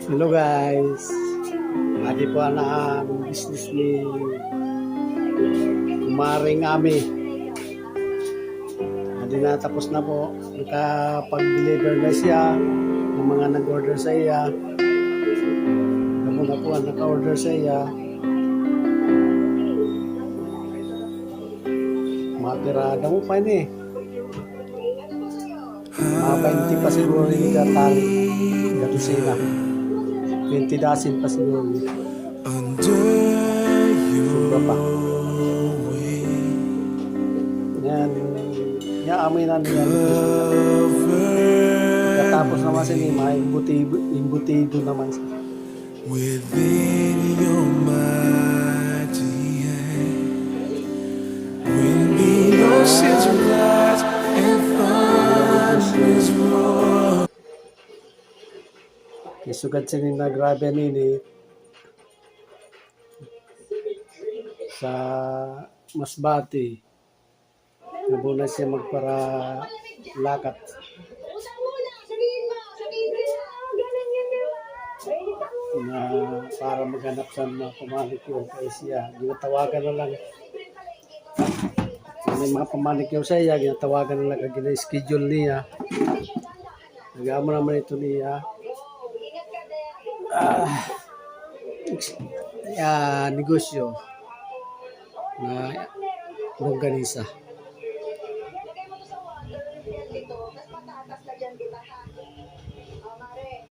Hello guys, lagi po ang business ni Kumaring Ami. Hindi na tapos na po, nakapag-deliver na siya ng mga nag-order sa iya. Ako na po ang naka-order sa iya. Matirada mo pa ni. Mga 20 pa siguro yung gatali, gatusina. 20 dozen pa siguro. Sobra pa. Yan. Yan, amoy na niya. Pagkatapos naman si Lima, imbutido naman siya. Within your mighty hand, when the oceans rise and thunders roar. Isugat siya na grabe nini sa Masbate. Nabuna siya magpara lakat. Na para maghanap sa mga pamanicure kay siya. Ginatawagan na lang. May mga pamanicure sa iya, ginatawagan na lang kag gina-schedule niya. Nagamo naman ito niya. Negosyo na longganisa.